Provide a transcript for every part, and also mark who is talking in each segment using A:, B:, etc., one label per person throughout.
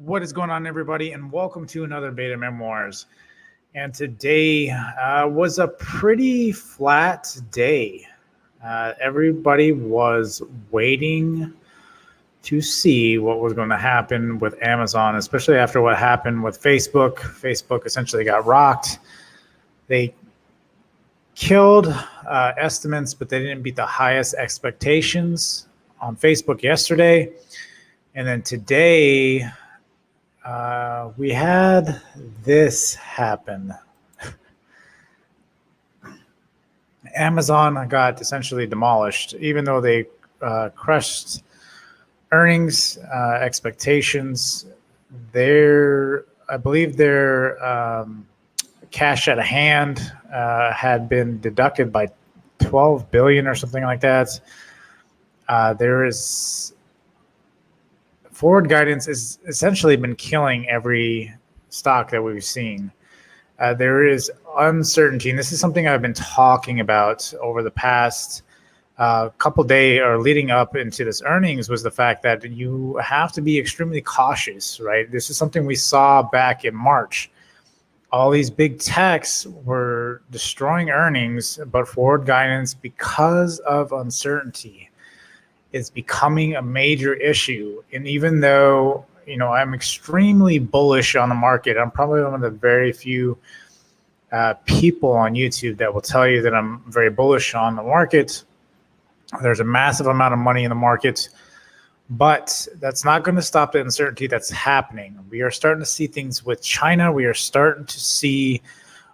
A: What is going on, everybody, and welcome to another Beta Memoirs. And today was a pretty flat day. Everybody was waiting to see what was going to happen with Amazon, especially after what happened with Facebook. Facebook essentially got rocked. They killed estimates, but they didn't beat the highest expectations on Facebook yesterday. And then today, we had this happen. Amazon got essentially demolished, even though they crushed earnings expectations. I believe their cash at hand had been deducted by 12 billion or something like that. There is forward guidance has essentially been killing every stock that we've seen. There is uncertainty, and this is something I've been talking about over the past couple days or leading up into this earnings, was the fact that you have to be extremely cautious, right? This is something we saw back in March. All these big techs were destroying earnings, but forward guidance, because of uncertainty, is becoming a major issue. And even though, I'm extremely bullish on the market, I'm probably one of the very few people on YouTube that will tell you that I'm very bullish on the market. There's a massive amount of money in the market, but that's not going to stop the uncertainty that's happening. We are starting to see things with China. We are starting to see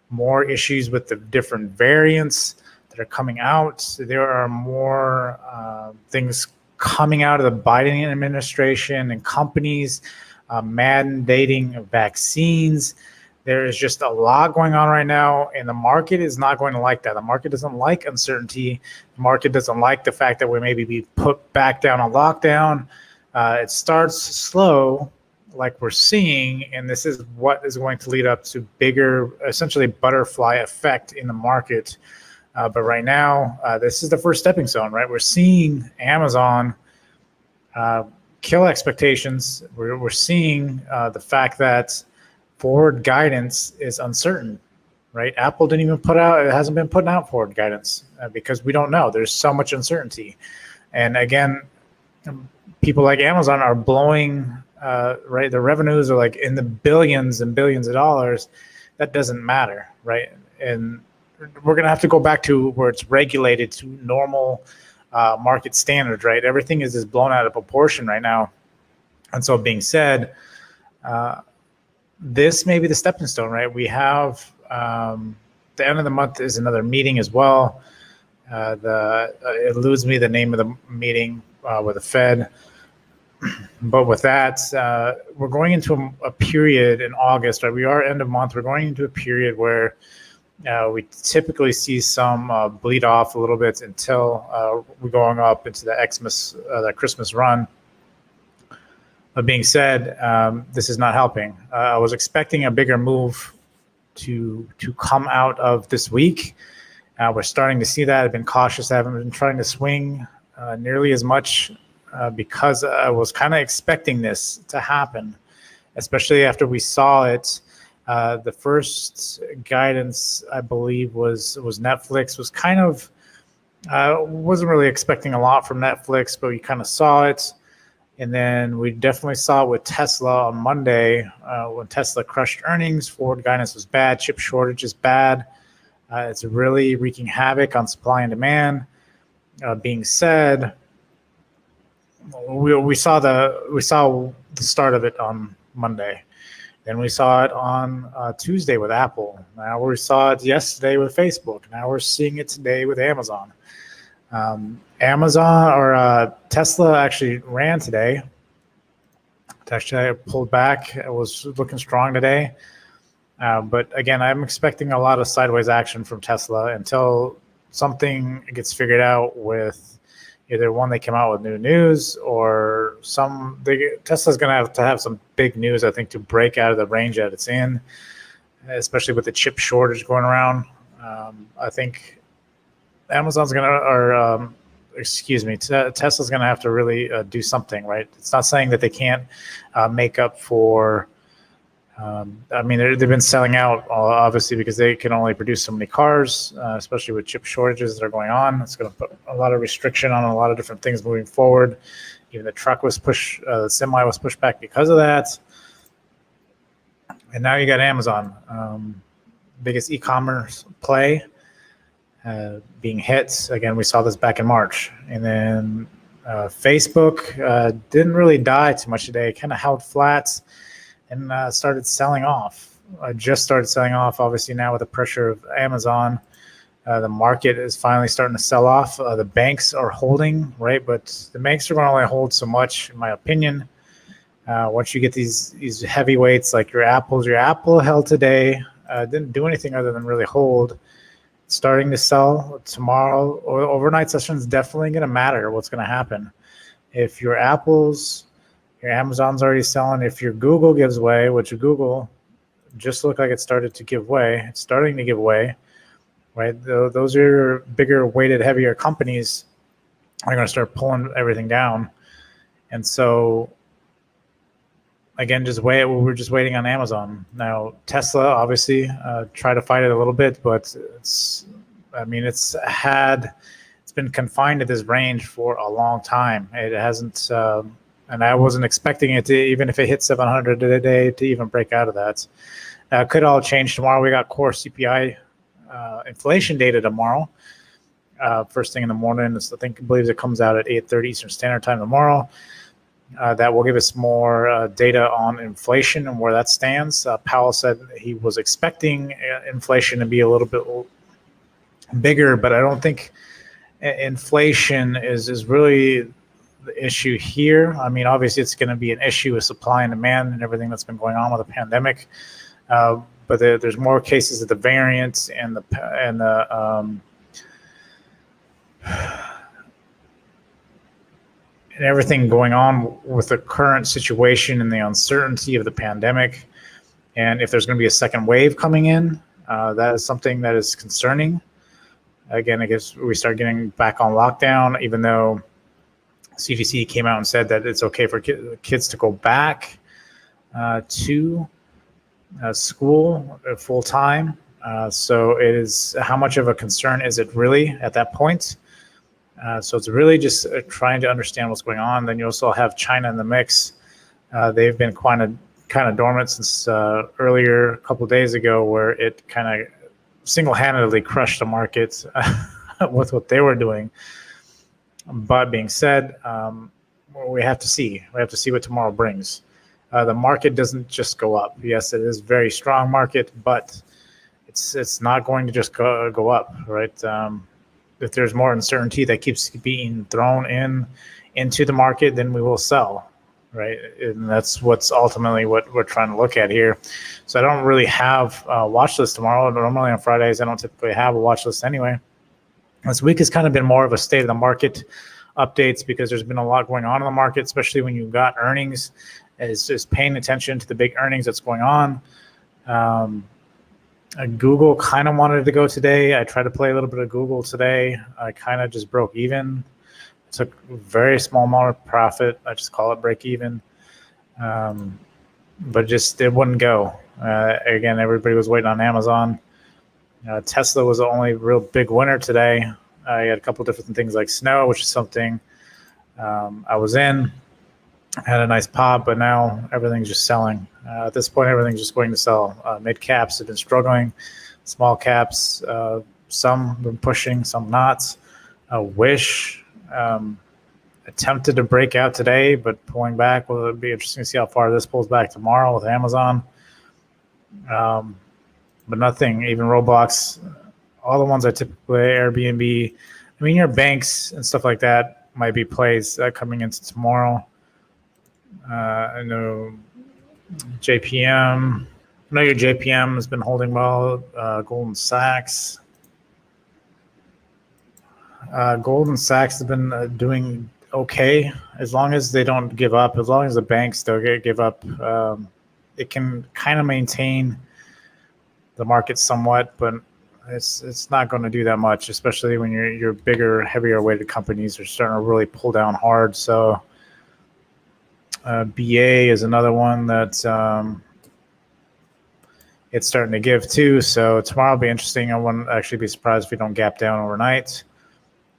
A: more issues with the different variants that are coming out. There are more things coming out of the Biden administration and companies mandating vaccines. There is just a lot going on right now, and the market is not going to like that. The market doesn't like uncertainty. The market doesn't like the fact that we maybe be put back down on lockdown. It starts slow, like we're seeing, and this is what is going to lead up to bigger, essentially butterfly effect in the market. But right now, this is the first stepping stone, right? We're seeing Amazon kill expectations. We're seeing the fact that forward guidance is uncertain, right? Apple didn't even it hasn't been putting out forward guidance because we don't know. There's so much uncertainty. And again, people like Amazon are blowing, right? Their revenues are like in the billions and billions of dollars. That doesn't matter, right? And we're going to have to go back to where it's regulated to normal market standards, right? Everything is just blown out of proportion right now. And so being said, this may be the stepping stone, right? We have the end of the month is another meeting as well. It eludes me the name of the meeting with the Fed. But with that, we're going into a period in August, right? We are end of month. We're going into a period where we typically see some bleed off a little bit until we're going up into the Christmas run. But being said, this is not helping. I was expecting a bigger move to come out of this week. We're starting to see that. I've been cautious. I haven't been trying to swing nearly as much because I was kind of expecting this to happen, especially after we saw it. The first guidance, I believe, was Netflix. Was kind of wasn't really expecting a lot from Netflix, but we kind of saw it. And then we definitely saw it with Tesla on Monday when Tesla crushed earnings. Forward guidance was bad. Chip shortage is bad. It's really wreaking havoc on supply and demand. Being said, we saw the start of it on Monday. Then we saw it on Tuesday with Apple. Now we saw it yesterday with Facebook. Now we're seeing it today with Amazon. Tesla actually ran today. Actually, I pulled back. It was looking strong today. But again, I'm expecting a lot of sideways action from Tesla until something gets figured out with either one, they come out with new news, or Tesla's going to have some big news, I think, to break out of the range that it's in, especially with the chip shortage going around. I think Amazon's going to, excuse me, Tesla's going to have to really do something, right? It's not saying that they can't make up for. I mean, they've been selling out, obviously, because they can only produce so many cars, especially with chip shortages that are going on. It's going to put a lot of restriction on a lot of different things moving forward. Even the truck was pushed, the semi was pushed back because of that. And now you got Amazon, biggest e-commerce play, being hit. Again, we saw this back in March. And then Facebook didn't really die too much today, kind of held flat and started selling off. Just started selling off, obviously, now with the pressure of Amazon. The market is finally starting to sell off. The banks are holding, right? But the banks are going to only hold so much, in my opinion. Once you get these heavyweights like your Apple held today, didn't do anything other than really hold. Starting to sell tomorrow. Or overnight session is definitely going to matter what's going to happen. If your Amazon's already selling. If your Google gives way, which Google just looked like it started to give way, it's starting to give way, right? Those are your bigger, weighted, heavier companies are going to start pulling everything down. And so, again, we're just waiting on Amazon. Now, Tesla, obviously, try to fight it a little bit, but it's been confined to this range for a long time. It hasn't, and I wasn't expecting it to, even if it hit 700 a day, to even break out of that. Could all change tomorrow. We got core CPI inflation data tomorrow. First thing in the morning. I believe it comes out at 8:30 Eastern Standard Time tomorrow. That will give us more data on inflation and where that stands. Powell said he was expecting inflation to be a little bit bigger, but I don't think inflation is really the issue here. I mean, obviously, it's going to be an issue with supply and demand and everything that's been going on with the pandemic. But there's more cases of the variants and everything going on with the current situation and the uncertainty of the pandemic. And if there's going to be a second wave coming in, that is something that is concerning. Again, I guess we start getting back on lockdown, even though CDC came out and said that it's okay for kids to go back to school full time. So it is, how much of a concern is it really at that point? So it's really just trying to understand what's going on. Then you also have China in the mix. They've been kind of dormant since earlier, a couple of days ago, where it kind of single-handedly crushed the markets with what they were doing. But being said, we have to see. We have to see what tomorrow brings. The market doesn't just go up. Yes, it is a very strong market, but it's not going to just go up, right? If there's more uncertainty that keeps being thrown into the market, then we will sell, right? And that's what's ultimately what we're trying to look at here. So I don't really have a watch list tomorrow. Normally on Fridays, I don't typically have a watch list anyway. This week has kind of been more of a state of the market updates because there's been a lot going on in the market, especially when you've got earnings. It's just paying attention to the big earnings that's going on. Google kind of wanted to go today. I tried to play a little bit of Google today. I kind of just broke even. Took a very small amount of profit. I just call it break even. But it wouldn't go. Again, everybody was waiting on Amazon. Tesla was the only real big winner today. I had a couple different things like snow, which is something I was in. Had a nice pop, but now everything's just selling. At this point, everything's just going to sell. Mid caps have been struggling. Small caps, some have been pushing, some not. Wish attempted to break out today, but pulling back. Well, it'll be interesting to see how far this pulls back tomorrow with Amazon. But nothing, even Roblox, all the ones I typically, Airbnb, I mean, your banks and stuff like that might be plays coming into tomorrow. I know JPM. I know your JPM has been holding well. Goldman Sachs. Goldman Sachs has been doing okay as long as they don't give up. As long as the banks don't give up, it can kind of maintain the market somewhat. But it's not going to do that much, especially when your bigger, heavier weighted companies are starting to really pull down hard. So BA is another one that it's starting to give too. So tomorrow will be interesting. I wouldn't actually be surprised if we don't gap down overnight.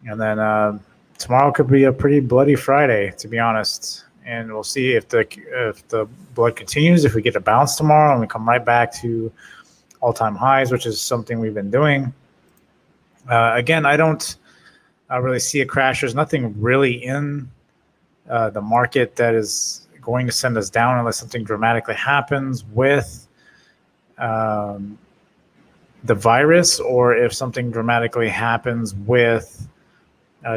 A: And then tomorrow could be a pretty bloody Friday, to be honest. And we'll see if the blood continues, if we get a bounce tomorrow and we come right back to all-time highs, which is something we've been doing. Again, I don't really see a crash. There's nothing really in the market that is going to send us down unless something dramatically happens with the virus, or if something dramatically happens with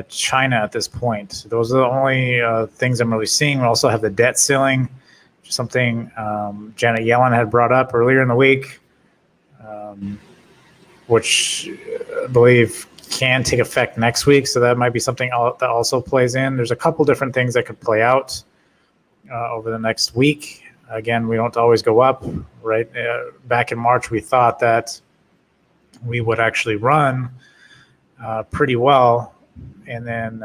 A: China at this point. Those are the only things I'm really seeing. We also have the debt ceiling, which is something Janet Yellen had brought up earlier in the week, which I believe can take effect next week. So that might be something that also plays in. There's a couple different things that could play out over the next week. Again, we don't always go up, right? Back in March, we thought that we would actually run pretty well, and then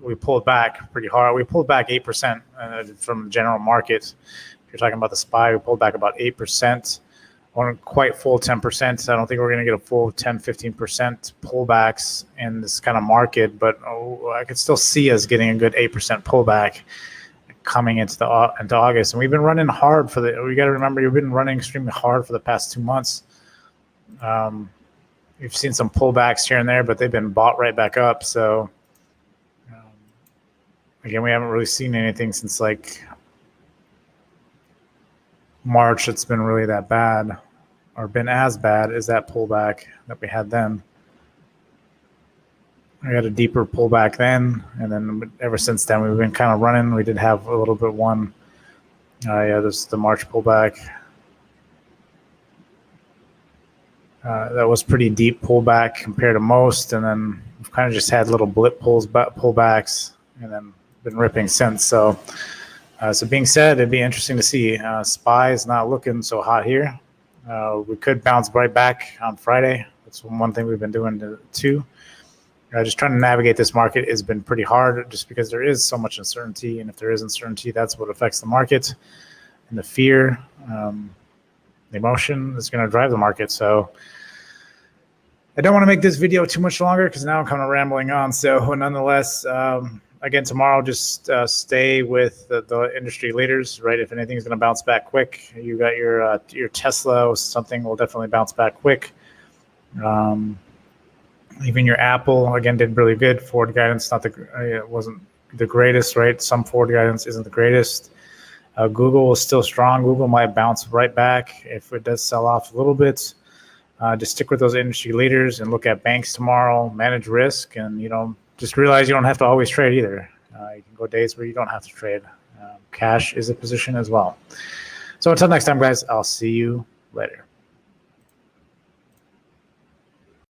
A: we pulled back pretty hard. We pulled back 8% from the general market. If you're talking about the SPY, we pulled back about 8%. Wasn't quite full 10%. I don't think we're going to get a full 10, 15% pullbacks in this kind of market, but I could still see us getting a good 8% pullback coming into August. And we've been running hard we got to remember, we've been running extremely hard for the past 2 months. We've seen some pullbacks here and there, but they've been bought right back up. So again, we haven't really seen anything since like March that's been really that bad, or been as bad as that pullback that we had then. We had a deeper pullback then, and then ever since then we've been kind of running. We did have a little bit one. This is the March pullback. That was pretty deep pullback compared to most, and then we've kind of just had little blip pullbacks, and then been ripping since. So being said, it'd be interesting to see. SPY is not looking so hot here. We could bounce right back on Friday. That's one thing we've been doing too. Just trying to navigate this market has been pretty hard, just because there is so much uncertainty, and if there is uncertainty, that's what affects the market. And the fear, the emotion is going to drive the market. So I don't want to make this video too much longer, because now I'm kind of rambling on. So nonetheless, again, tomorrow, just stay with the industry leaders, right? If anything's going to bounce back quick, you got your Tesla, something will definitely bounce back quick. Even your Apple, again, did really good. Forward guidance, it wasn't the greatest, right? Some forward guidance isn't the greatest. Google is still strong. Google might bounce right back if it does sell off a little bit. Just stick with those industry leaders and look at banks tomorrow, manage risk, and just realize you don't have to always trade either. You can go days where you don't have to trade. Cash is a position as well. So until next time, guys, I'll see you later.